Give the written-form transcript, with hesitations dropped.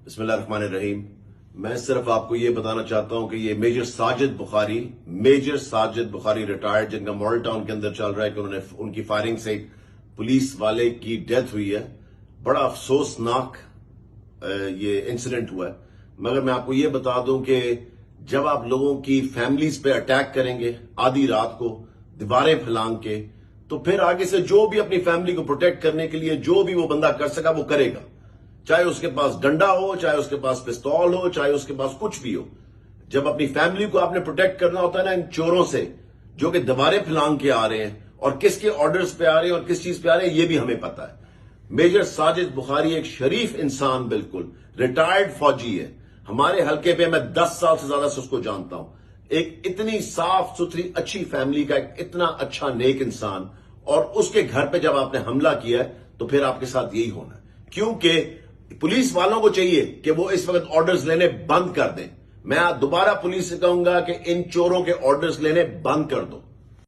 बिस्मिल्लाहिर्रहमानिर्रहीम। मैं सिर्फ आपको ये बताना चाहता हूं कि ये मेजर साजिद बुखारी रिटायर्ड, जिनका मॉडल टाउन के अंदर चल रहा है कि उनकी फायरिंग से पुलिस वाले की डेथ हुई है। बड़ा अफसोसनाक ये इंसिडेंट हुआ है। मगर मैं आपको ये बता दूं कि जब आप लोगों की फैमिलीज पे अटैक करेंगे आधी रात को दीवारें फैलांग के, तो फिर आगे से जो भी अपनी फैमिली को प्रोटेक्ट करने के लिए जो भी वो बंदा कर सका वो करेगा, चाहे उसके पास डंडा हो, चाहे उसके पास पिस्तौल हो, चाहे उसके पास कुछ भी हो। जब अपनी फैमिली को आपने प्रोटेक्ट करना होता है ना इन चोरों से जो कि दीवारें फैलांग के आ रहे हैं, और किसके ऑर्डर्स पे आ रहे हैं और किस चीज पे आ रहे हैं ये भी हमें पता है। मेजर साजिद बुखारी एक शरीफ इंसान, बिल्कुल रिटायर्ड फौजी है। हमारे हल्के पे मैं 10 साल से ज्यादा से उसको जानता हूं। एक इतनी साफ सुथरी अच्छी फैमिली का एक इतना अच्छा नेक इंसान, और उसके घर पे जब आपने हमला किया है तो फिर आपके साथ यही होना है। क्योंकि पुलिस वालों को चाहिए कि वो इस वक्त ऑर्डर्स लेने बंद कर दें। मैं दोबारा पुलिस से कहूंगा कि इन चोरों के ऑर्डर्स लेने बंद कर दो।